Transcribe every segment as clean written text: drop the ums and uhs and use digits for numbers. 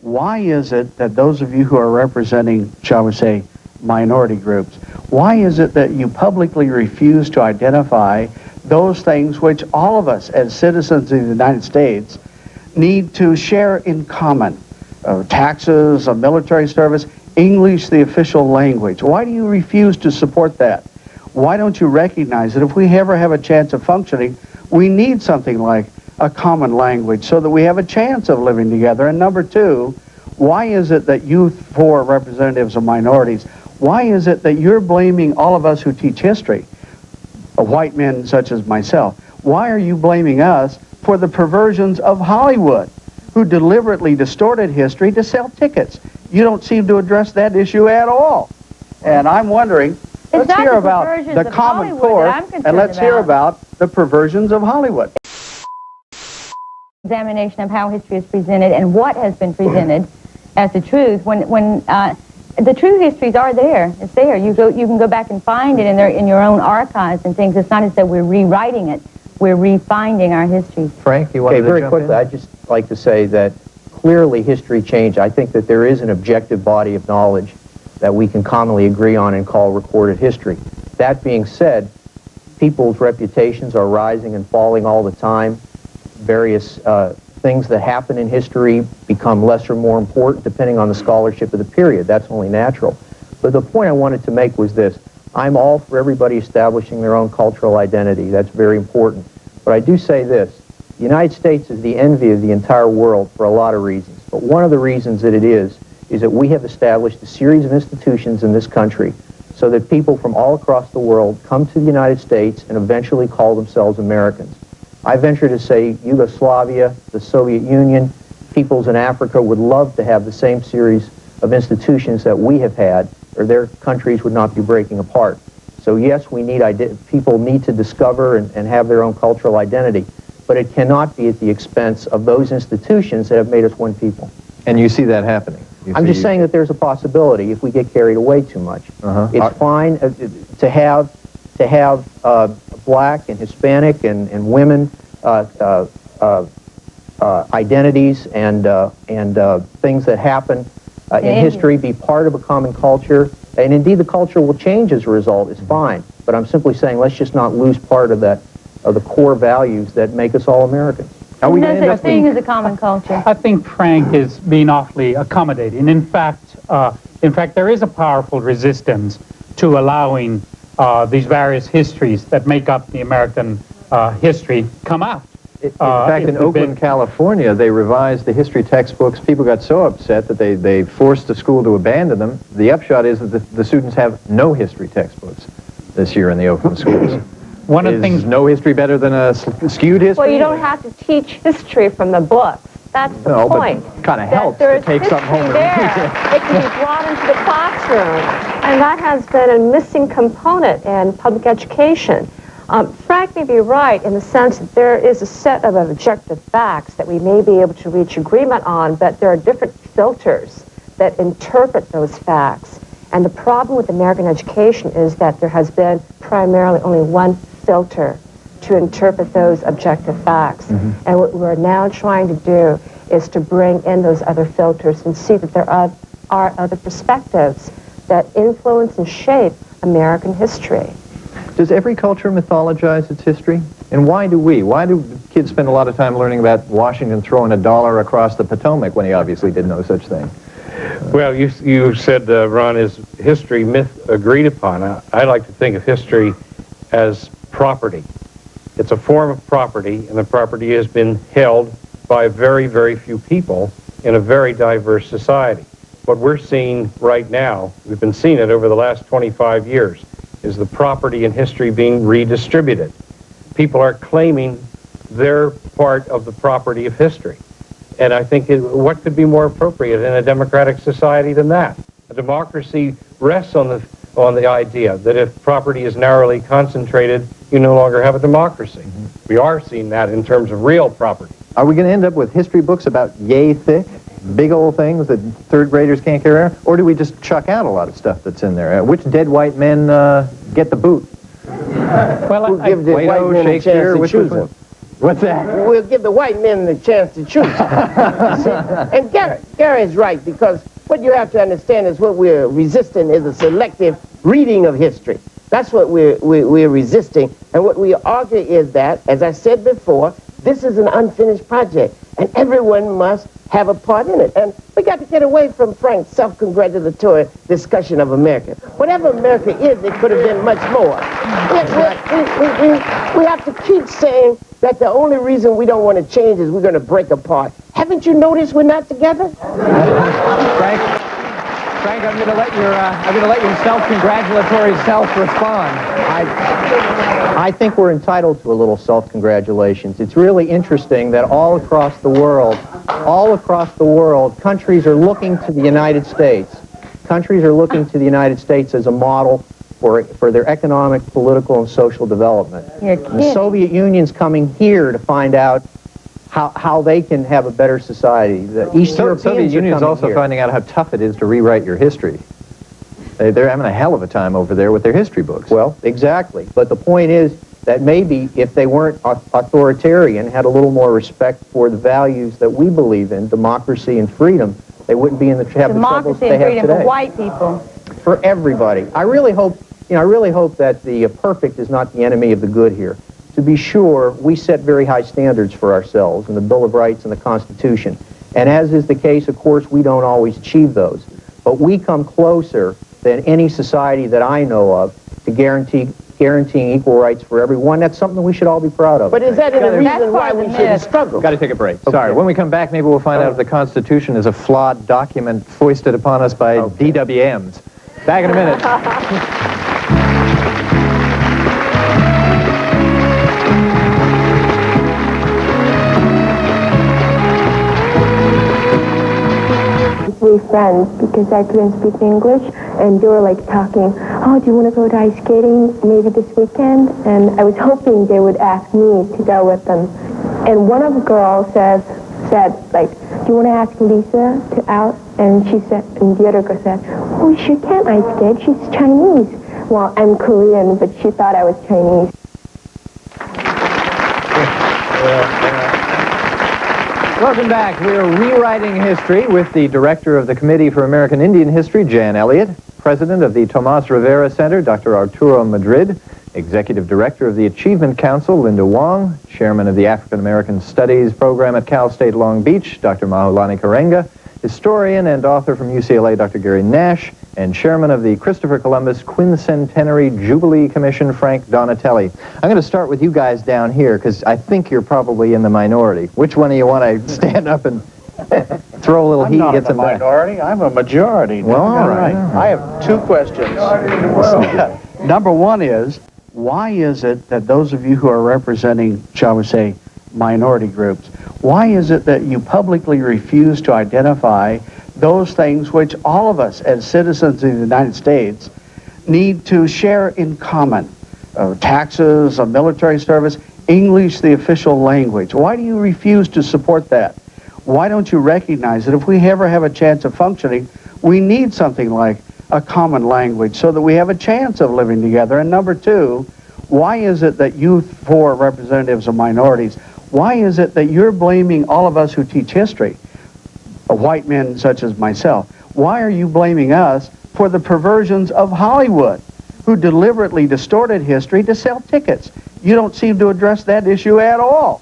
why is it that those of you who are representing, shall we say, minority groups, why is it that you publicly refuse to identify those things which all of us as citizens of the United States need to share in common? Taxes, military service, English, the official language. Why do you refuse to support that? Why don't you recognize that if we ever have a chance of functioning, we need something like a common language so that we have a chance of living together? And number two, why is it that you four representatives of minorities, why is it that you're blaming all of us who teach history, white men such as myself, why are you blaming us for the perversions of Hollywood, who deliberately distorted history to sell tickets? You don't seem to address that issue at all. And I'm wondering, let's hear about the Common Core, and let's hear about the perversions of Hollywood. Examination of how history is presented and what has been presented as the truth. When the true histories are there, it's there. You can go back and find it in your own archives and things. It's not as though we're rewriting it. We're refinding our history. Frank, you want to very quickly, I'd just like to say that clearly history changed. I think that there is an objective body of knowledge that we can commonly agree on and call recorded history. That being said, people's reputations are rising and falling all the time. Various things that happen in history become less or more important depending on the scholarship of the period. That's only natural. But the point I wanted to make was this. I'm all for everybody establishing their own cultural identity. That's very important. But I do say this. The United States is the envy of the entire world for a lot of reasons. But one of the reasons that it is that we have established a series of institutions in this country so that people from all across the world come to the United States and eventually call themselves Americans. I venture to say Yugoslavia, the Soviet Union, peoples in Africa would love to have the same series of institutions that we have had, or their countries would not be breaking apart. So yes, we need people need to discover and have their own cultural identity, but it cannot be at the expense of those institutions that have made us one people. And you see that happening? I'm just saying that there's a possibility if we get carried away too much. It's fine to have black and Hispanic and women identities and things that happen in history be part of a common culture, and indeed the culture will change as a result. It's fine, but I'm simply saying let's just not lose part of the core values that make us all Americans. Are we no such thing as a common culture? I think Frank is being awfully accommodating. In fact, there is a powerful resistance to allowing these various histories that make up the American history come out. In fact, in Oakland, California, they revised the history textbooks. People got so upset that they forced the school to abandon them. The upshot is that the students have no history textbooks this year in the Oakland schools. One of the things, no history better than a skewed history? Well, you don't have to teach history from the books. That's the point. But kind of helps to take something home and read it. It can be brought into the classroom, and that has been a missing component in public education. Frank may be right in the sense that there is a set of objective facts that we may be able to reach agreement on, but there are different filters that interpret those facts. And the problem with American education is that there has been primarily only one filter to interpret those objective facts. And what we're now trying to do is to bring in those other filters and see that there are other perspectives that influence and shape American history. Does every culture mythologize its history? And why do we? Why do kids spend a lot of time learning about Washington throwing $1 across the Potomac when he obviously did no such thing? Well, you said, Ron, is history myth agreed upon? I like to think of history as property. It's a form of property, and the property has been held by very, very few people in a very diverse society. What we're seeing right now, we've been seeing it over the last 25 years, is the property in history being redistributed. People are claiming their part of the property of history. And I think what could be more appropriate in a democratic society than that? A democracy rests on the idea that if property is narrowly concentrated, you no longer have a democracy. We are seeing that in terms of real property. Are we going to end up with history books about yay thick, big old things that third graders can't carry around? Or do we just chuck out a lot of stuff that's in there? Which dead white men get the boot? well, give the white men a chance to choose them. What's that? We'll give the white men the chance to choose. See? And Gary is right, because what you have to understand is what we're resisting is a selective reading of history. That's what we're resisting. And what we argue is that, as I said before, this is an unfinished project, and everyone must have a part in it. And we got to get away from Frank's self-congratulatory discussion of America. Whatever America is, it could have been much more. We have to keep saying that the only reason we don't want to change is we're going to break apart. Haven't you noticed we're not together? Frank, I'm going to let your self-congratulatory self respond. I think we're entitled to a little self-congratulations. It's really interesting that all across the world, countries are looking to the United States. Countries are looking to the United States as a model for their economic, political, and social development. The Soviet Union's coming here to find out how they can have a better society. The East Europeans Soviet Union is also here. finding out how tough it is to rewrite your history. They're having a hell of a time over there with their history books. Well, exactly. But the point is that maybe if they weren't authoritarian, had a little more respect for the values that we believe in, democracy and freedom, they wouldn't be in the troubles they have today. Democracy and freedom for white people. For everybody. I really hope that the perfect is not the enemy of the good here. To be sure, we set very high standards for ourselves in the Bill of Rights and the Constitution. And as is the case, of course, we don't always achieve those. But we come closer than any society that I know of to guaranteeing equal rights for everyone. That's something we should all be proud of. But is that any reason why we shouldn't struggle? Got to take a break. Okay. Sorry. When we come back, maybe we'll find out if the Constitution is a flawed document foisted upon us by DWMs. Back in a minute. Three friends because I couldn't speak English, and they were like talking, oh, do you want to go to ice skating maybe this weekend? And I was hoping they would ask me to go with them. And one of the girls said like, do you want to ask Lisa to out? And she said, and the other girl said, oh, she can't ice skate, she's Chinese. Well, I'm Korean, but she thought I was Chinese. Welcome back. We are rewriting history with the director of the Committee for American Indian History, Jan Elliott, president of the Tomas Rivera Center, Dr. Arturo Madrid, executive director of the Achievement Council, Linda Wong, chairman of the African American Studies program at Cal State Long Beach, Dr. Maulana Karenga, historian and author from UCLA, Dr. Gary Nash, and chairman of the Christopher Columbus Quincentenary Jubilee Commission, Frank Donatelli. I'm going to start with you guys down here because I think you're probably in the minority. Which one of you want to stand up and throw a little heat? I'm not a minority. I'm a majority. Well, all right. I have two questions. Number one is, why is it that those of you who are representing, shall we say, minority groups, why is it that you publicly refuse to identify those things which all of us as citizens of the United States need to share in common? Taxes, military service, English, the official language. Why do you refuse to support that? Why don't you recognize that if we ever have a chance of functioning, we need something like a common language so that we have a chance of living together? And number two, why is it that you four representatives of minorities, why is it that you're blaming all of us who teach history, white men such as myself? Why are you blaming us for the perversions of Hollywood, who deliberately distorted history to sell tickets? You don't seem to address that issue at all.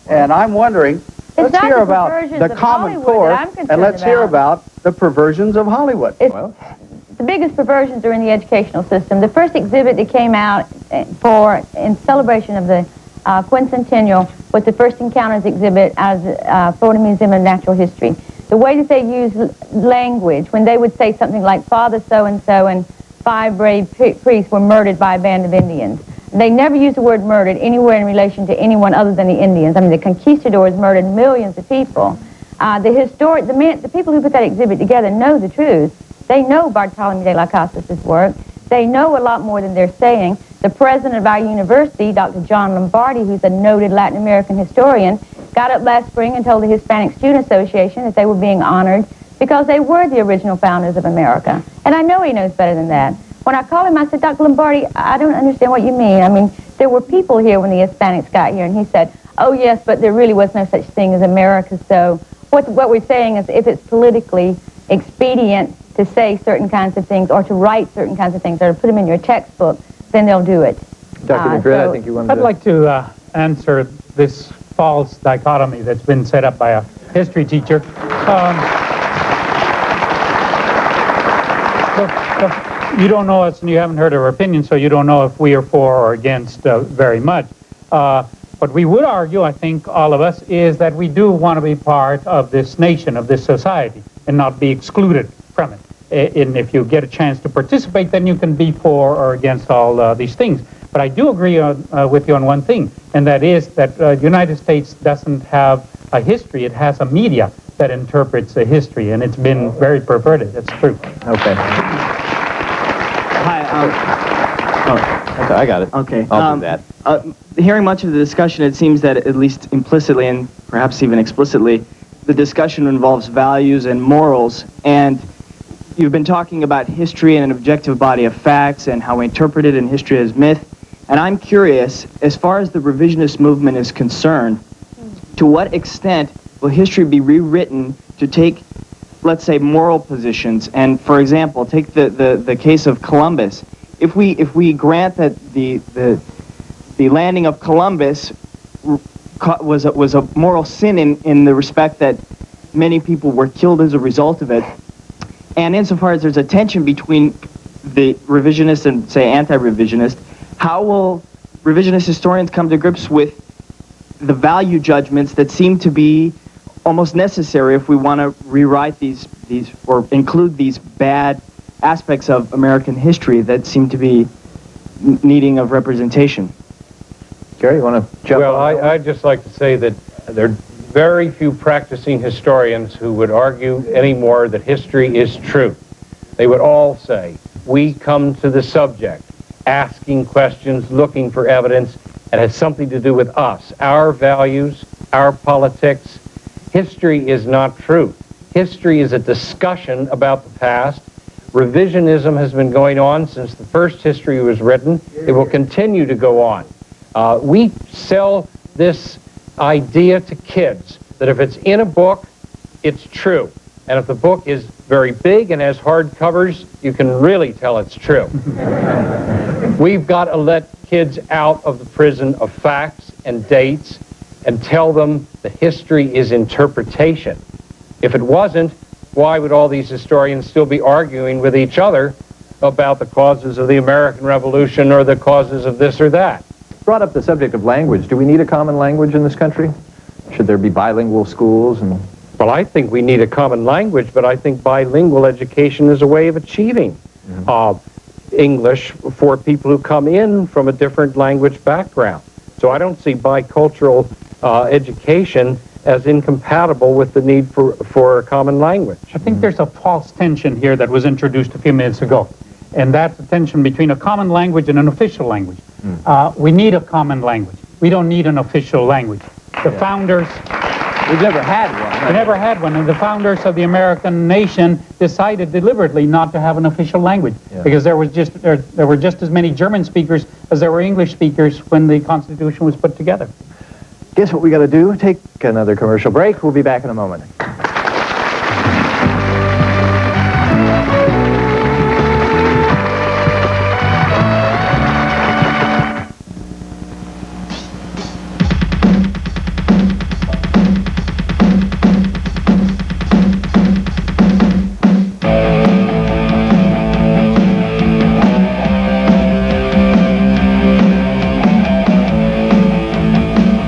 And I'm wondering, let's hear about the Common Core, and let's hear about the perversions of Hollywood. The biggest perversions are in the educational system. The first exhibit that came out in celebration of the quincentennial was the First Encounters exhibit at Florida Museum of Natural History. The way that they use language, when they would say something like Father so-and-so and 5 brave priests were murdered by a band of Indians. They never use the word murdered anywhere in relation to anyone other than the Indians. I mean, the conquistadors murdered millions of people. The people who put that exhibit together know the truth. They know Bartolome de las Casas' work. They know a lot more than they're saying. The president of our university, Dr. John Lombardi, who's a noted Latin American historian, got up last spring and told the Hispanic Student Association that they were being honored because they were the original founders of America. And I know he knows better than that. When I called him, I said, Dr. Lombardi, I don't understand what you mean. I mean, there were people here when the Hispanics got here. And he said, oh yes, but there really was no such thing as America. So what we're saying is if it's politically expedient to say certain kinds of things or to write certain kinds of things or to put them in your textbook, then they'll do it. Dr. Madrid, I think you wanted I'd to... like to answer this false dichotomy that's been set up by a history teacher. You don't know us and you haven't heard our opinion, so you don't know if we are for or against very much. What we would argue, I think, all of us, is that we do want to be part of this nation, of this society, and not be excluded from it. And if you get a chance to participate, then you can be for or against all these things. But I do agree with you on one thing, and that is that the United States doesn't have a history. It has a media that interprets the history, and it's been very perverted. That's true. Okay. Hi. I got it. Okay. I'll do that. Hearing much of the discussion, it seems that at least implicitly and perhaps even explicitly, the discussion involves values and morals. And you've been talking about history and an objective body of facts and how we interpret it in history as myth. And I'm curious, as far as the revisionist movement is concerned, to what extent will history be rewritten to take, let's say, moral positions? And for example, take the case of Columbus. If we grant that the landing of Columbus was a moral sin in the respect that many people were killed as a result of it, and insofar as there's a tension between the revisionist and, say, anti-revisionist, how will revisionist historians come to grips with the value judgments that seem to be almost necessary if we want to rewrite these or include these bad aspects of American history that seem to be needing of representation? Gary, you want to jump Well, on? I'd just like to say that there are very few practicing historians who would argue anymore that history is true. They would all say, we come to the subject asking questions, looking for evidence that has something to do with us, our values, our politics. History is not truth. History is a discussion about the past. Revisionism has been going on since the first history was written. It will continue to go on. We sell this idea to kids that if it's in a book, it's true. And if the book is very big and has hard covers, you can really tell it's true. We've got to let kids out of the prison of facts and dates and tell them the history is interpretation. If it wasn't, why would all these historians still be arguing with each other about the causes of the American Revolution or the causes of this or that? Brought up the subject of language. Do we need a common language in this country? Should there be bilingual schools? Well, I think we need a common language, but I think bilingual education is a way of achieving English for people who come in from a different language background. So I don't see bicultural education as incompatible with the need for a common language. I think there's a false tension here that was introduced a few minutes ago, and that's the tension between a common language and an official language. We need a common language. We don't need an official language. The founders... We've never had one. We never had one, and the founders of the American nation decided deliberately not to have an official language because there were just as many German speakers as there were English speakers when the Constitution was put together. Guess what we got to do? Take another commercial break. We'll be back in a moment.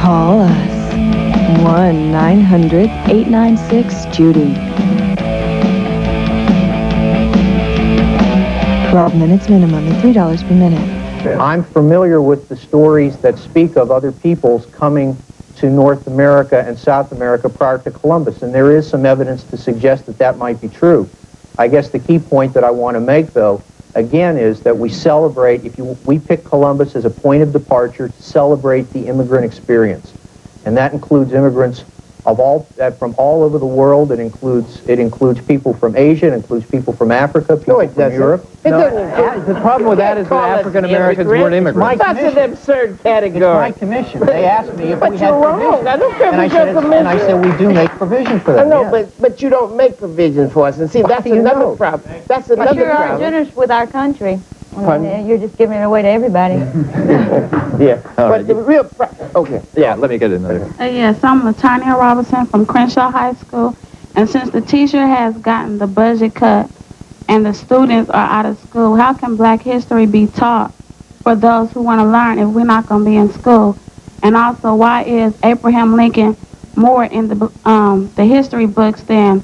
Call us 1-900-896-JUDY. 12 minutes minimum and $3 per minute. I'm familiar with the stories that speak of other peoples coming to North America and South America prior to Columbus, and there is some evidence to suggest that that might be true. I guess the key point that I want to make, though, again, is that we celebrate, we pick Columbus as a point of departure to celebrate the immigrant experience. And that includes immigrants from all over the world. It includes people from Asia, it includes people from Africa, people from Europe. It doesn't include. The problem with that is that African Americans weren't immigrants. That's an absurd category. It's my commission. They asked me if we had you're wrong. I don't care if your commission. And I said we do make provision for that. No, but you don't make provision for us. And see, that's another problem. That's another But you're problem. generous with our country. Pardon? You're just giving it away to everybody. Yeah. But the real okay. Yeah, let me get another. Yes, I'm Latanya Robinson from Crenshaw High School. And since the teacher has gotten the budget cut and the students are out of school, how can Black history be taught for those who want to learn if we're not going to be in school? And also, why is Abraham Lincoln more in the history books than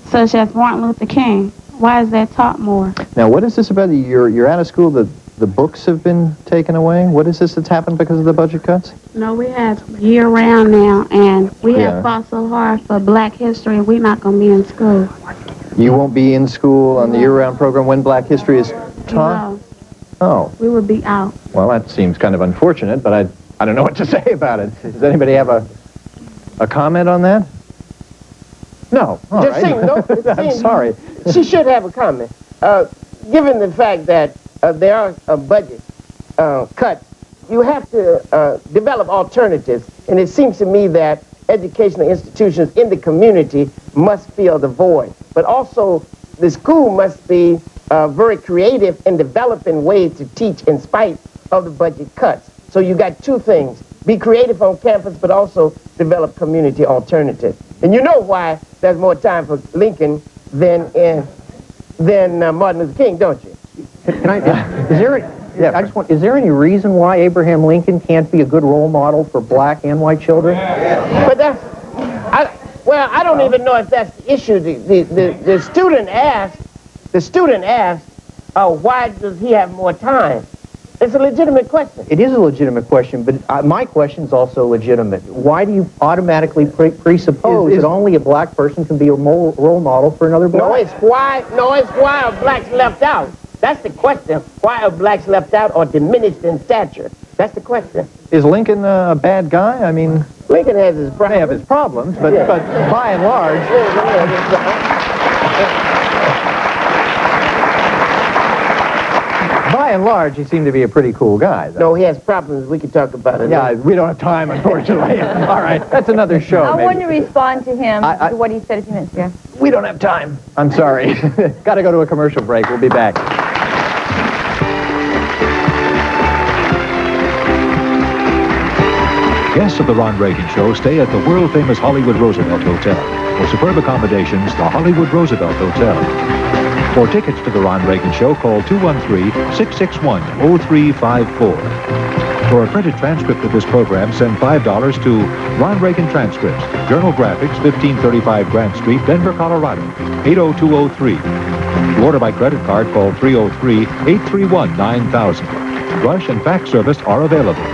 such as Martin Luther King? Why is that taught more? Now, what is this about? You're out of school, the books have been taken away? What is this that's happened because of the budget cuts? No, we have year-round now, and we have fought so hard for Black history, and we're not going to be in school. You won't be in school on the year-round program when Black history is taught? No. Oh. We will be out. Well, that seems kind of unfortunate, but I don't know what to say about it. Does anybody have a comment on that? No. All Just right. saying, no. I'm sorry. She should have a comment. Given the fact that there are a budget cuts, you have to develop alternatives. And it seems to me that educational institutions in the community must fill the void. But also, the school must be very creative in developing ways to teach in spite of the budget cuts. So you got two things. Be creative on campus, but also develop community alternatives. And you know why there's more time for Lincoln than Martin Luther King, don't you? Can I? Is there any reason why Abraham Lincoln can't be a good role model for Black and white children? But I don't even know if that's the issue. The student asked, why does he have more time? It's a legitimate question. It is a legitimate question, but my question is also legitimate. Why do you automatically presuppose that only a Black person can be a role model for another Black? No, it's why are Blacks left out? That's the question. Why are Blacks left out or diminished in stature? That's the question. Is Lincoln a bad guy? I mean, Lincoln has his problems. May have his problems, but by and large. By and large, he seemed to be a pretty cool guy, though. No, he has problems. We can talk about it. Yeah, we don't have time, unfortunately. All right, that's another show. I maybe. want to respond to him, to what he said a few minutes ago. We don't have time. I'm sorry. Got to go to a commercial break. We'll be back. Guests of the Ron Reagan Show stay at the world-famous Hollywood Roosevelt Hotel. For superb accommodations, the Hollywood Roosevelt Hotel. For tickets to the Ron Reagan Show, call 213-661-0354. For a printed transcript of this program, send $5 to Ron Reagan Transcripts, Journal Graphics, 1535 Grant Street, Denver, Colorado, 80203. To order by credit card, call 303-831-9000. Rush and fax service are available.